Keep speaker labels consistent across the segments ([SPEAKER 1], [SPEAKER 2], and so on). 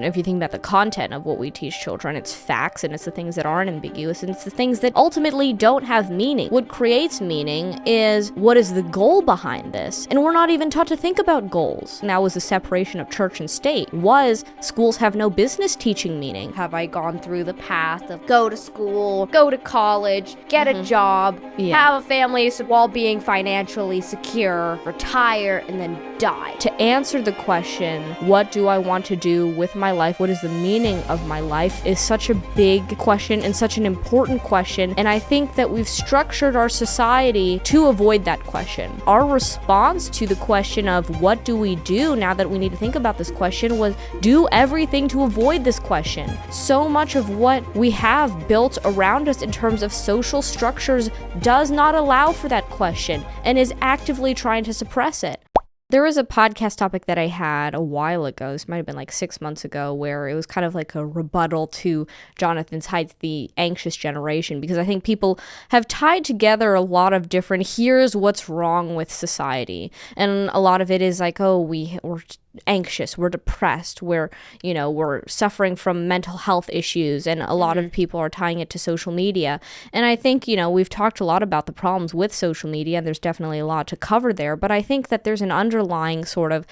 [SPEAKER 1] If you think about the content of what we teach children, it's facts and it's the things that aren't ambiguous and it's the things that ultimately don't have meaning. What creates meaning is what is the goal behind this? And we're not even taught to think about goals. And that was the separation of church and state, was schools have no business teaching meaning. Have I gone through the path of go to school, go to college, get a job, have a family while being financially secure, retire, and then die? To answer the question, what do I want to do with my life? What is the meaning of my life? Is such a big question and such an important question. And I think that we've structured our society to avoid that question. Our response to the question of what do we do now that we need to think about this question was do everything to avoid this question. So much of what we have built around us in terms of social structures does not allow for that question and is actively trying to suppress it. There was a podcast topic that I had a while ago, this might have been like 6 months ago, where it was kind of like a rebuttal to Jonathan Haidt's The Anxious Generation, because I think people have tied together a lot of different, here's what's wrong with society. And a lot of it is like, oh, we're anxious, we're depressed, we're suffering from mental health issues, and a lot of people are tying it to social media. And I think, we've talked a lot about the problems with social media, and there's definitely a lot to cover there, but I think that there's an underlying sort of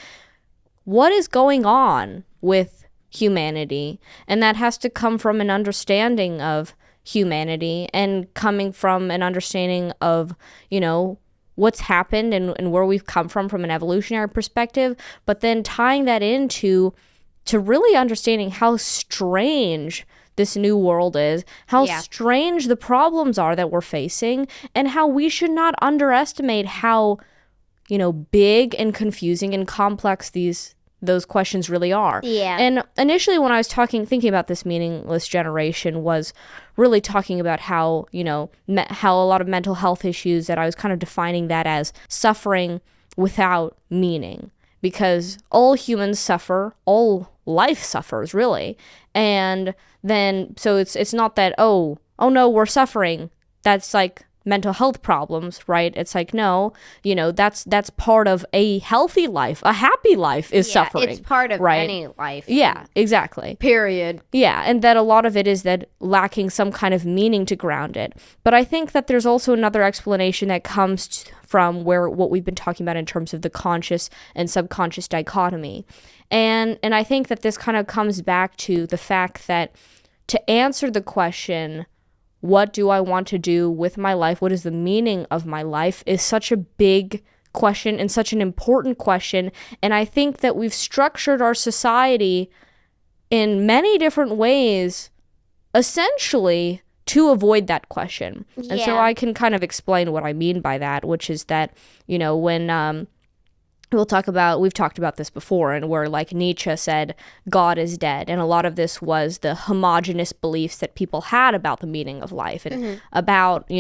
[SPEAKER 1] what is going on with humanity, and that has to come from an understanding of humanity and coming from an understanding of, what's happened and where we've come from an evolutionary perspective, but then tying that into really understanding how strange this new world is, how strange the problems are that we're facing, and how we should not underestimate how, big and confusing and complex those questions really are. Yeah. And initially when I was thinking about this meaningless generation was really talking about how, how a lot of mental health issues, that I was kind of defining that as suffering without meaning, because all humans suffer, all life suffers really. And then, so it's not that, oh no, we're suffering. That's like mental health problems, right? It's like, no, that's part of a healthy life. A happy life is suffering.
[SPEAKER 2] It's part of any life.
[SPEAKER 1] Yeah, exactly.
[SPEAKER 2] Period.
[SPEAKER 1] Yeah, and that a lot of it is that lacking some kind of meaning to ground it. But I think that there's also another explanation that comes from what we've been talking about in terms of the conscious and subconscious dichotomy. And I think that this kind of comes back to the fact that to answer the question, what do I want to do with my life? What is the meaning of my life? Is such a big question and such an important question. And I think that we've structured our society in many different ways, essentially, to avoid that question. Yeah. And so I can kind of explain what I mean by that, which is that, when we've talked about this before, and where like Nietzsche said, God is dead. And a lot of this was the homogenous beliefs that people had about the meaning of life and about,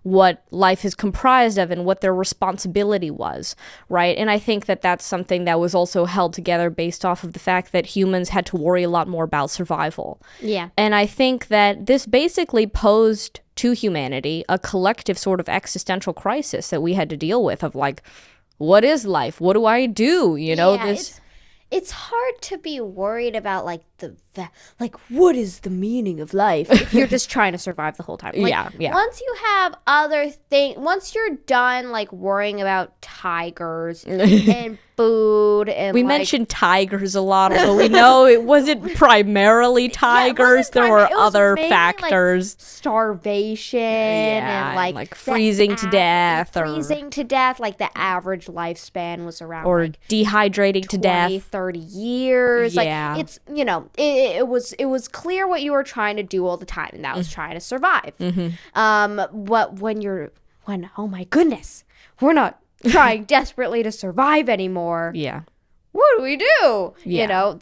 [SPEAKER 1] what life is comprised of and what their responsibility was, right? And I think that that's something that was also held together based off of the fact that humans had to worry a lot more about survival. Yeah. And I think that this basically posed to humanity a collective sort of existential crisis that we had to deal with, of like, what is life? What do I do?
[SPEAKER 2] It's hard to be worried about what is the meaning of life if you're just trying to survive the whole time. Yeah. Once you have other things, once you're done worrying about tigers and food and
[SPEAKER 1] we mentioned tigers a lot, but we know it wasn't primarily tigers. There were other factors,
[SPEAKER 2] starvation and
[SPEAKER 1] freezing to death,
[SPEAKER 2] like the average lifespan was around
[SPEAKER 1] dehydrating to death,
[SPEAKER 2] 30 years. Yeah. It's it was clear what you were trying to do all the time, and that was trying to survive. But when oh my goodness, we're not trying desperately to survive anymore. Yeah. What do we do? Yeah.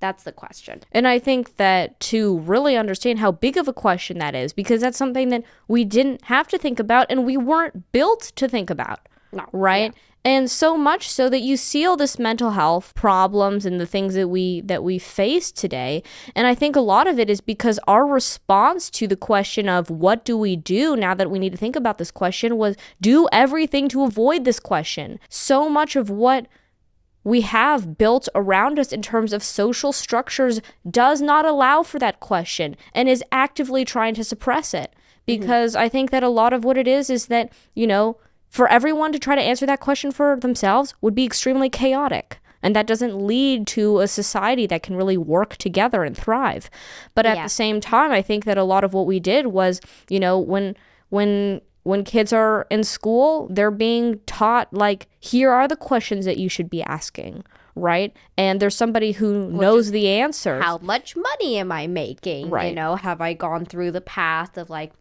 [SPEAKER 2] That's the question.
[SPEAKER 1] And I think that to really understand how big of a question that is, because that's something that we didn't have to think about and we weren't built to think about. No. Right? Yeah. And so much so that you see all this mental health problems and the things that we face today. And I think a lot of it is because our response to the question of what do we do now that we need to think about this question was do everything to avoid this question. So much of what we have built around us in terms of social structures does not allow for that question and is actively trying to suppress it. Because I think that a lot of what it is that, for everyone to try to answer that question for themselves would be extremely chaotic. And that doesn't lead to a society that can really work together and thrive. But at the same time, I think that a lot of what we did was, when kids are in school, they're being taught, like, here are the questions that you should be asking, right? And there's somebody who knows the answers.
[SPEAKER 2] How much money am I making?
[SPEAKER 1] Right.
[SPEAKER 2] Have I gone through the path of, like,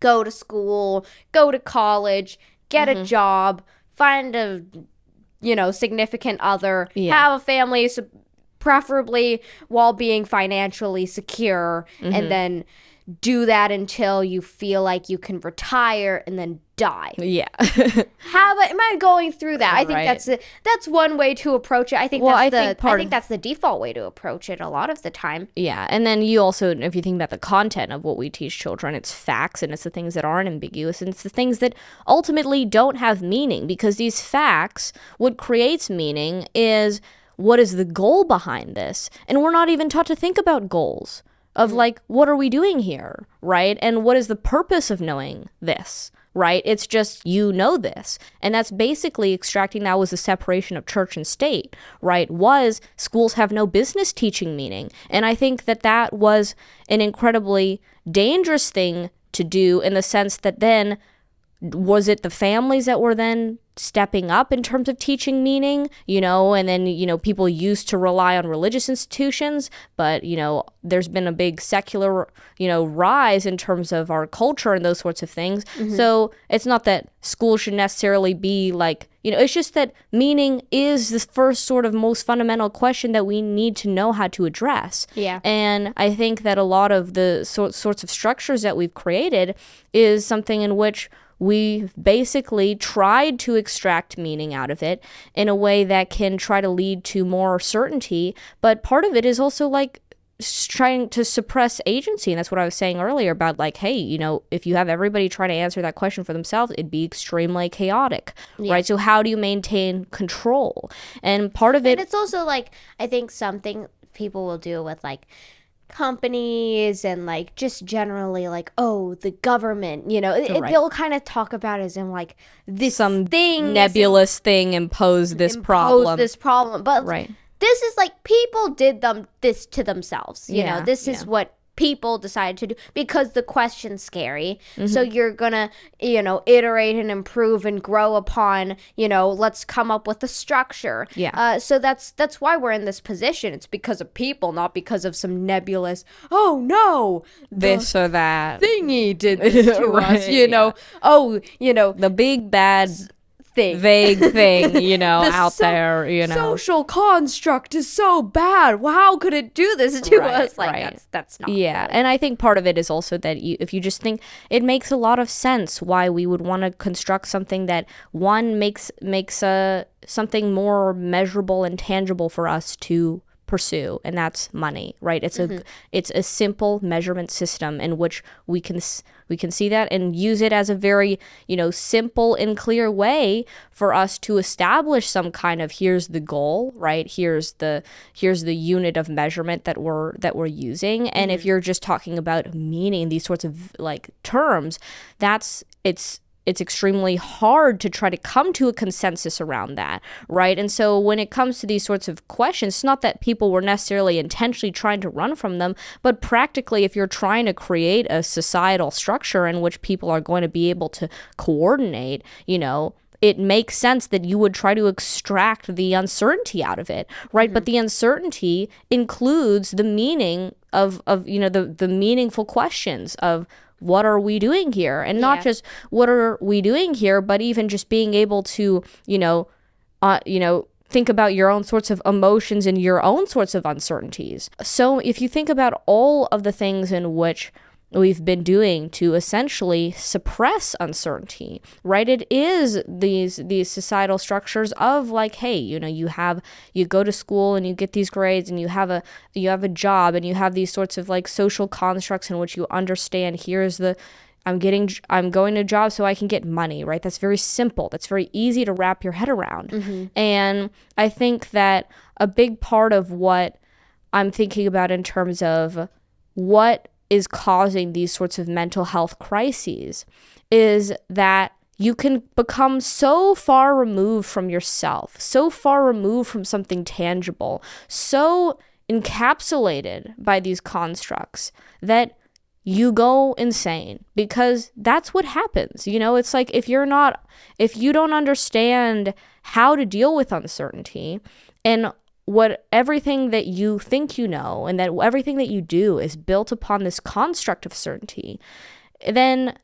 [SPEAKER 2] go to school, go to college, get a job, find a, significant other, have a family, preferably while being financially secure, and then do that until you feel like you can retire and then die.
[SPEAKER 1] Yeah.
[SPEAKER 2] Am I going through that? I think that's one way to approach it. I think that's the default way to approach it a lot of the time.
[SPEAKER 1] Yeah. And then you also, if you think about the content of what we teach children, it's facts, and it's the things that aren't ambiguous, and it's the things that ultimately don't have meaning, because these facts, what creates meaning is what is the goal behind this? And we're not even taught to think about goals of like, what are we doing here, right? And what is the purpose of knowing this, right? It's just, this. And that's basically extracting that was the separation of church and state, right? Was schools have no business teaching meaning. And I think that was an incredibly dangerous thing to do, in the sense that then, was it the families that were then stepping up in terms of teaching meaning, and then, people used to rely on religious institutions, but, there's been a big secular, rise in terms of our culture and those sorts of things. So it's not that school should necessarily be like, it's just that meaning is the first sort of most fundamental question that we need to know how to address.
[SPEAKER 2] Yeah.
[SPEAKER 1] And I think that a lot of the sorts of structures that we've created is something in which we basically tried to extract meaning out of it in a way that can try to lead to more certainty. But part of it is also like trying to suppress agency. And that's what I was saying earlier about, like, hey, if you have everybody trying to answer that question for themselves, it'd be extremely chaotic, right? So how do you maintain control? And part of it...
[SPEAKER 2] And it's also like, I think something people will do with like companies and like just generally like, oh, the government, they'll kind of talk about it as in like this thing,
[SPEAKER 1] nebulous thing impose this problem,
[SPEAKER 2] but this is like, people did this to themselves, this is what people decided to do because the question's scary. So you're gonna, iterate and improve and grow upon, let's come up with a structure. So that's why we're in this position. It's because of people, not because of some nebulous, oh no,
[SPEAKER 1] this or that
[SPEAKER 2] thingy did this to us,
[SPEAKER 1] the big bad vague thing, out there,
[SPEAKER 2] social construct is so bad. Well, how could it do this to us? Like, that's not
[SPEAKER 1] good.
[SPEAKER 2] Good.
[SPEAKER 1] And I think part of it is also that if you just think, it makes a lot of sense why we would want to construct something that makes something more measurable and tangible for us to pursue, and that's money, right? It's a simple measurement system in which we can see that and use it as a very, simple and clear way for us to establish some kind of, here's the goal, right? Here's the unit of measurement that we're using. And if you're just talking about meaning, these sorts of like terms, it's extremely hard to try to come to a consensus around that, right? And so when it comes to these sorts of questions, it's not that people were necessarily intentionally trying to run from them, but practically, if you're trying to create a societal structure in which people are going to be able to coordinate, it makes sense that you would try to extract the uncertainty out of it, right? But the uncertainty includes the meaning of the meaningful questions of, what are we doing here? And not just what are we doing here, but even just being able to, think about your own sorts of emotions and your own sorts of uncertainties. So if you think about all of the things in which we've been doing to essentially suppress uncertainty, right? It is these societal structures of like, hey, you go to school and you get these grades and you have a job and you have these sorts of like social constructs in which you understand here's the I'm going to a job so I can get money, right? That's very simple. That's very easy to wrap your head around. And I think that a big part of what I'm thinking about in terms of what is causing these sorts of mental health crises is that you can become so far removed from yourself, so far removed from something tangible, so encapsulated by these constructs that you go insane, because that's what happens. It's like if you don't understand how to deal with uncertainty, and what everything that you think you know and that everything that you do is built upon this construct of certainty, then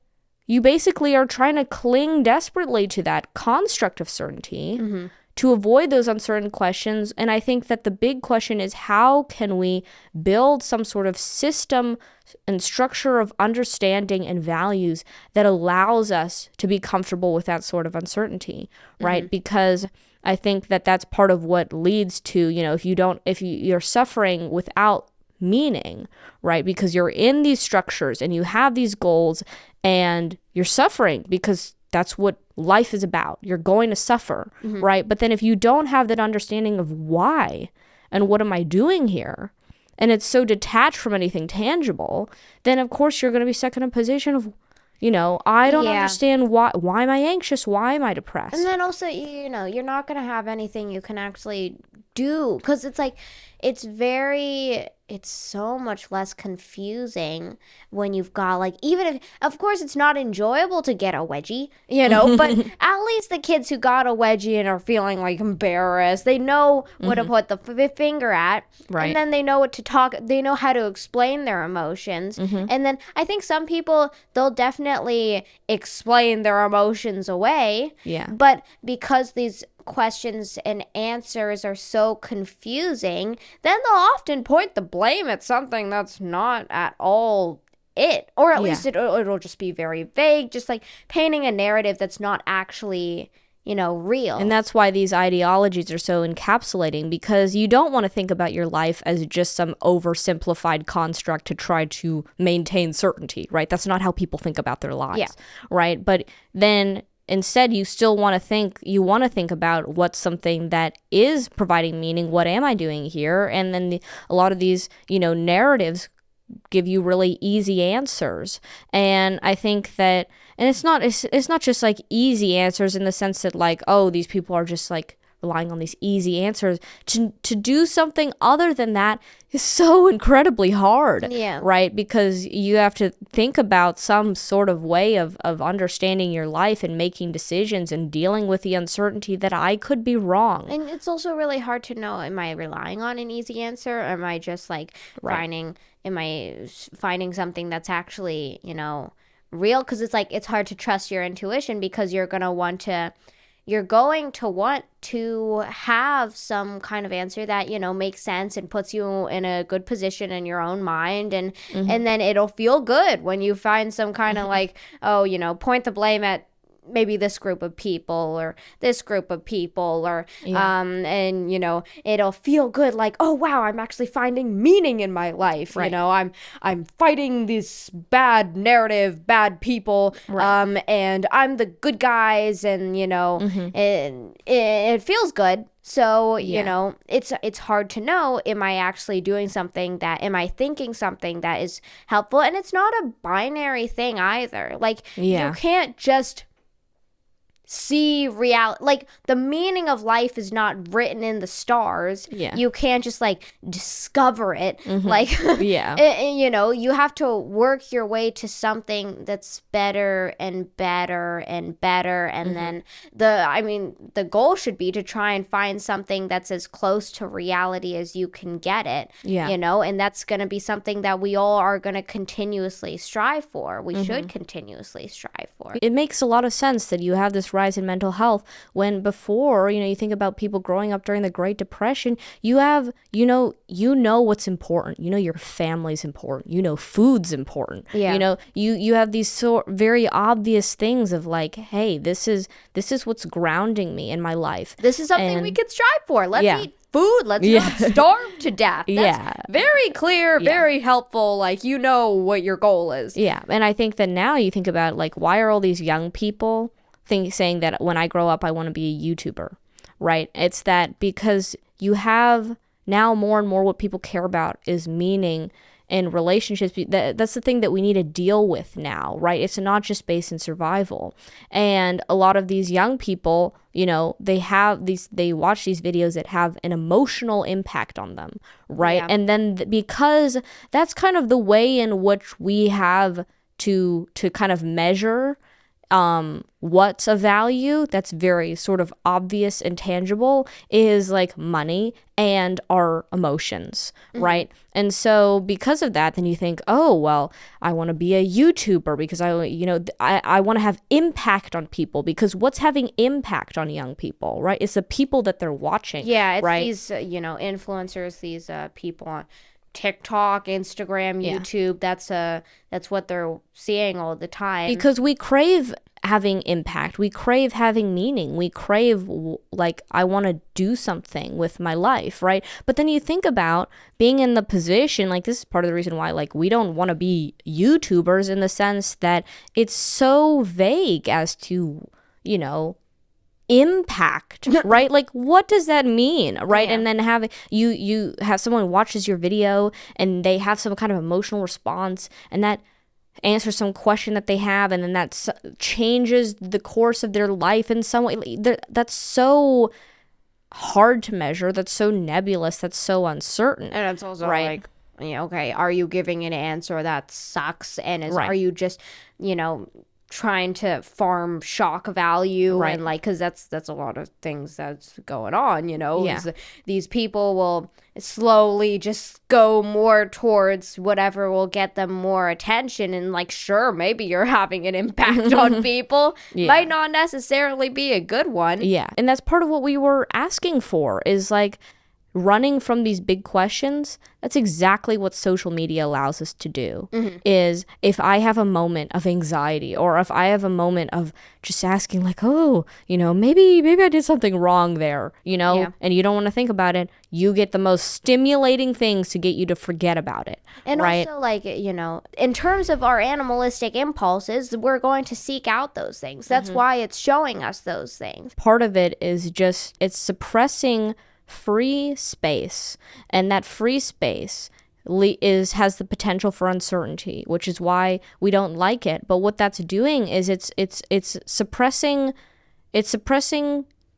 [SPEAKER 1] you basically are trying to cling desperately to that construct of certainty to avoid those uncertain questions. And I think that the big question is, how can we build some sort of system and structure of understanding and values that allows us to be comfortable with that sort of uncertainty, right? Because I think that that's part of what leads to, if you're suffering without meaning, right? Because you're in these structures and you have these goals and you're suffering because that's what life is about. You're going to suffer, right? But then if you don't have that understanding of why and what am I doing here, and it's so detached from anything tangible, then of course you're going to be stuck in a position of, I don't understand why am I anxious? Why am I depressed?
[SPEAKER 2] And then also, you're not going to have anything you can actually do, because it's like, it's so much less confusing when you've got, like, even if, of course, it's not enjoyable to get a wedgie, but at least the kids who got a wedgie and are feeling like embarrassed, they know what to put the finger at,
[SPEAKER 1] right?
[SPEAKER 2] And then they know they know how to explain their emotions. And then I think some people, they'll definitely explain their emotions away, but because these questions and answers are so confusing, then they'll often point the blame at something that's not at all it, or at least it'll just be very vague, just like painting a narrative that's not actually real.
[SPEAKER 1] And that's why these ideologies are so encapsulating, because you don't want to think about your life as just some oversimplified construct to try to maintain certainty, right? That's not how people think about their lives, right? But then instead, you still want to think about what's something that is providing meaning. What am I doing here? And then a lot of these, narratives give you really easy answers. And I think that, and it's not just like easy answers in the sense that like, oh, these people are just like relying on these easy answers. To do something other than that is so incredibly hard, right? Because you have to think about some sort of way of understanding your life and making decisions and dealing with the uncertainty that I could be wrong.
[SPEAKER 2] And it's also really hard to know, am I relying on an easy answer, or am I just like finding something that's actually, real? Because it's like, it's hard to trust your intuition, because you're going to want to have some kind of answer that, makes sense and puts you in a good position in your own mind. And then it'll feel good when you find some kind of like, point the blame at maybe this group of people or this group of people, or and it'll feel good, like, oh wow, I'm actually finding meaning in my life, right. I'm fighting this bad narrative, bad people, right. And I'm the good guys, and it feels good. So, it's hard to know, am I actually doing something am I thinking something that is helpful? And it's not a binary thing either. Like, you can't just see reality. Like, the meaning of life is not written in the stars. You can't just like discover it. Like, you have to work your way to something that's better and better and better. And then the goal should be to try and find something that's as close to reality as you can get it. And that's going to be something that we all are going to continuously strive for. We should continuously strive for.
[SPEAKER 1] It makes a lot of sense that you have this rise in mental health, when before, you think about people growing up during the Great Depression, you have, what's important. Your family's important. Food's important. You have these very obvious things of like, hey, this is what's grounding me in my life.
[SPEAKER 2] This is something we could strive for. Let's eat food. Let's not starve to death. That's very clear, very helpful. Like, you know what your goal is.
[SPEAKER 1] Yeah. And I think that now you think about, like, why are all these young people saying that when I grow up, I want to be a YouTuber, right? It's that because you have now more and more what people care about is meaning and relationships. That's the thing that we need to deal with now, right? It's not just based in survival. And a lot of these young people, you know, they watch these videos that have an emotional impact on them, right? And then because that's kind of the way in which we have to kind of measure what's of value, that's very sort of obvious and tangible, is like money and our emotions, right? And so because of that, then you think, oh, well, I want to be a YouTuber because I want to have impact on people, because what's having impact on young people, right? It's the people that they're watching.
[SPEAKER 2] Yeah, it's
[SPEAKER 1] right?
[SPEAKER 2] These, influencers, these people on TikTok, Instagram, YouTube. That's what they're seeing all the time.
[SPEAKER 1] Because we crave having impact. We crave having meaning. We crave, like, I want to do something with my life, right? But then you think about being in the position, like, this is part of the reason why, like, we don't want to be YouTubers, in the sense that it's so vague as to, you know, impact, right? Like, what does that mean, right? And then having you have someone watches your video and they have some kind of emotional response, and that answers some question that they have, and then that changes the course of their life in some way. That's so hard to measure. That's so nebulous. That's so uncertain.
[SPEAKER 2] And it's also
[SPEAKER 1] right?
[SPEAKER 2] like, okay, are you giving an answer that sucks? And are you just, trying to farm shock value,
[SPEAKER 1] right?
[SPEAKER 2] And like, because that's a lot of things that's going on, these people will slowly just go more towards whatever will get them more attention, and like, sure, maybe you're having an impact on people, might not necessarily be a good one.
[SPEAKER 1] And that's part of what we were asking for, is like running from these big questions. That's exactly what social media allows us to do. Is if I have a moment of anxiety, or if I have a moment of just asking, like, oh, maybe I did something wrong there, and you don't want to think about it, you get the most stimulating things to get you to forget about it.
[SPEAKER 2] And
[SPEAKER 1] right?
[SPEAKER 2] Also, like, in terms of our animalistic impulses, we're going to seek out those things. That's why it's showing us those things.
[SPEAKER 1] Part of it is just, it's suppressing free space, and that free space has the potential for uncertainty, which is why we don't like it. But what that's doing is it's suppressing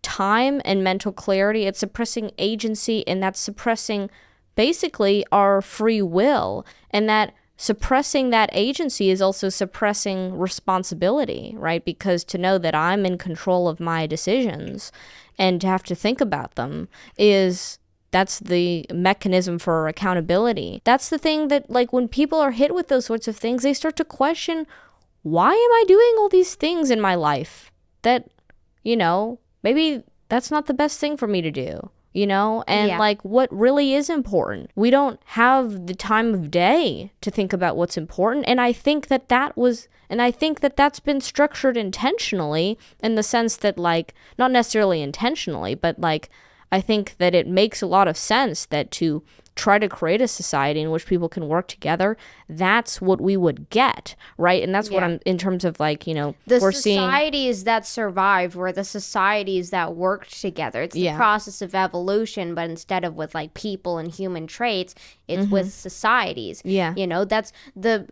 [SPEAKER 1] time and mental clarity. It's suppressing agency, and that's suppressing basically our free will, and that suppressing that agency is also suppressing responsibility, right? Because to know that I'm in control of my decisions and to have to think about them that's the mechanism for accountability. That's the thing that, like, when people are hit with those sorts of things, they start to question, why am I doing all these things in my life that, maybe that's not the best thing for me to do, and like, what really is important. We don't have the time of day to think about what's important. And I think that's been structured intentionally, in the sense that, like, not necessarily intentionally, but like, I think that it makes a lot of sense that to try to create a society in which people can work together, that's what we would get, right? And that's what I'm, in terms of, like,
[SPEAKER 2] the societies that survived were the societies that worked together. It's the process of evolution, but instead of with, like, people and human traits, it's with societies. That's the...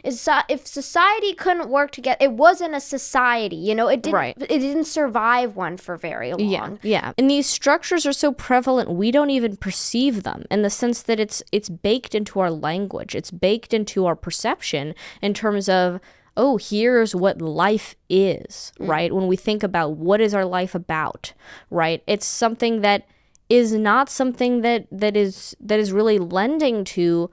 [SPEAKER 2] If society couldn't work together, it wasn't a society, it didn't survive one for very long.
[SPEAKER 1] And these structures are so prevalent, we don't even perceive them, in the sense that it's baked into our language, it's baked into our perception, in terms of, oh, here's what life is, right? When we think about what is our life about, right? It's something that is not something that is really lending to,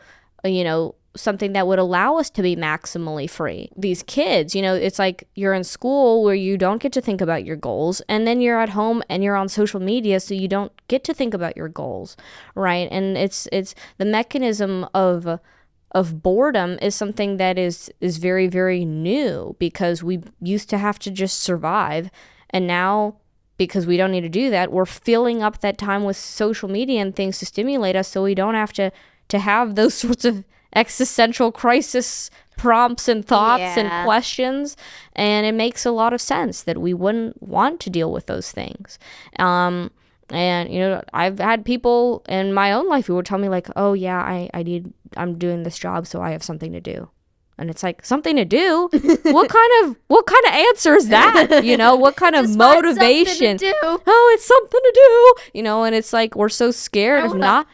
[SPEAKER 1] something that would allow us to be maximally free. These kids, it's like you're in school where you don't get to think about your goals, and then you're at home and you're on social media, so you don't get to think about your goals, right? And it's the mechanism of boredom is something that is very, very new, because we used to have to just survive, and now, because we don't need to do that. We're filling up that time with social media and things to stimulate us, so we don't have to have those sorts of existential crisis prompts and thoughts and questions. And it makes a lot of sense that we wouldn't want to deal with those things. And I've had people in my own life who would tell me like, oh yeah, I'm doing this job, so I have something to do. And it's like, something to do? What kind of answer is that? What kind of motivation? Oh, it's something to do. And it's like, we're so scared of not.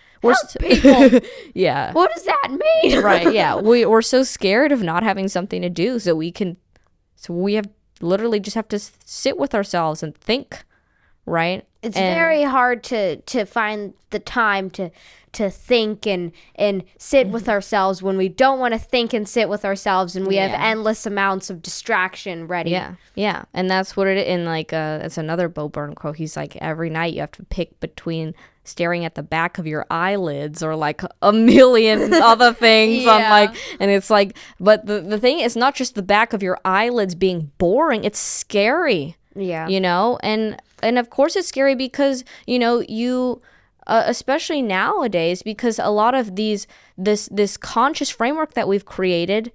[SPEAKER 2] People.
[SPEAKER 1] Yeah.
[SPEAKER 2] What does that mean?
[SPEAKER 1] Right. Yeah. We're so scared of not having something to do, so we have literally just have to sit with ourselves and think. Right.
[SPEAKER 2] It's very hard to find the time to think and sit with ourselves when we don't want to think and sit with ourselves, and we have endless amounts of distraction ready.
[SPEAKER 1] Yeah. And that's what it is. And like, it's another Bo Burnham quote. He's like, every night you have to pick between staring at the back of your eyelids or like a million other things. And it's like, but the thing is not just the back of your eyelids being boring. It's scary.
[SPEAKER 2] Yeah.
[SPEAKER 1] And of course it's scary because, you, especially nowadays, because a lot of this conscious framework that we've created,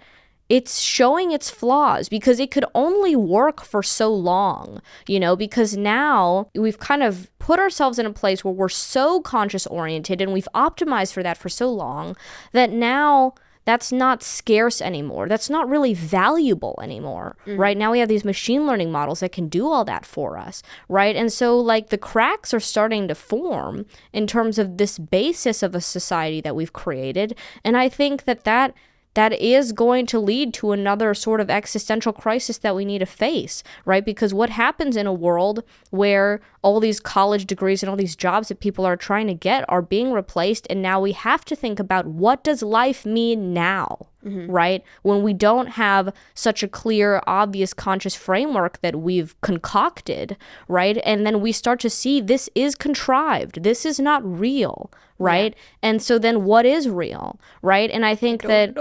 [SPEAKER 1] it's showing its flaws because it could only work for so long, because now we've kind of put ourselves in a place where we're so conscious oriented and we've optimized for that for so long that now that's not scarce anymore. That's not really valuable anymore, right? Now we have these machine learning models that can do all that for us, right? And so like the cracks are starting to form in terms of this basis of a society that we've created. And I think that is going to lead to another sort of existential crisis that we need to face, right? Because what happens in a world where all these college degrees and all these jobs that people are trying to get are being replaced, and now we have to think about, what does life mean now, right? When we don't have such a clear, obvious, conscious framework that we've concocted, right? And then we start to see this is contrived. This is not real, right? And so then what is real, right? And I think and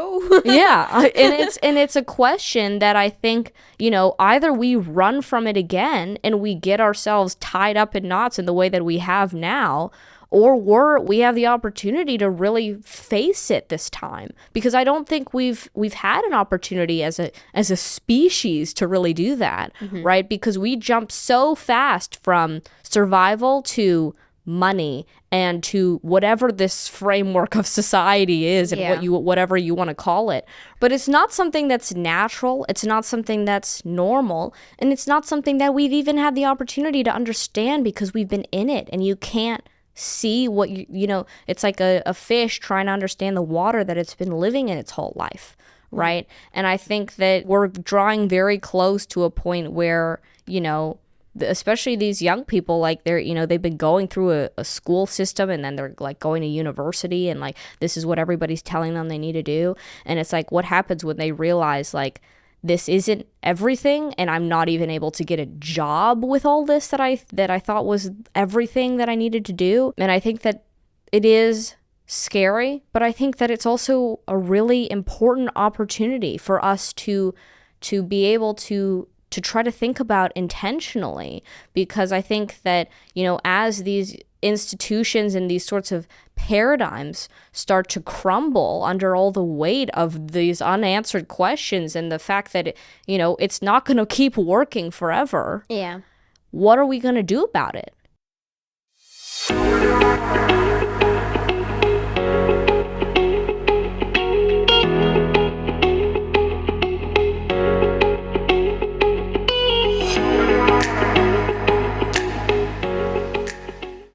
[SPEAKER 1] it's a question that I think, either we run from it again and we get ourselves tied up in knots in the way that we have now, or we have the opportunity to really face it this time, because I don't think we've had an opportunity as a species to really do that, right? Because we jump so fast from survival to money and to whatever this framework of society is, and whatever you want to call it. But it's not something that's natural. It's not something that's normal. And it's not something that we've even had the opportunity to understand because we've been in it, and you can't see what it's like a fish trying to understand the water that it's been living in its whole life, right? And I think that we're drawing very close to a point where, especially these young people, like they've been going through a school system, and then they're like going to university, and like this is what everybody's telling them they need to do. And it's like, what happens when they realize like this isn't everything, and I'm not even able to get a job with all this that I thought was everything that I needed to do. And I think that it is scary, but I think that it's also a really important opportunity for us to be able to try to think about intentionally, because I think that, as these institutions and these sorts of paradigms start to crumble under all the weight of these unanswered questions and the fact that, it's not going to keep working forever.
[SPEAKER 2] Yeah.
[SPEAKER 1] What are we going to do about it?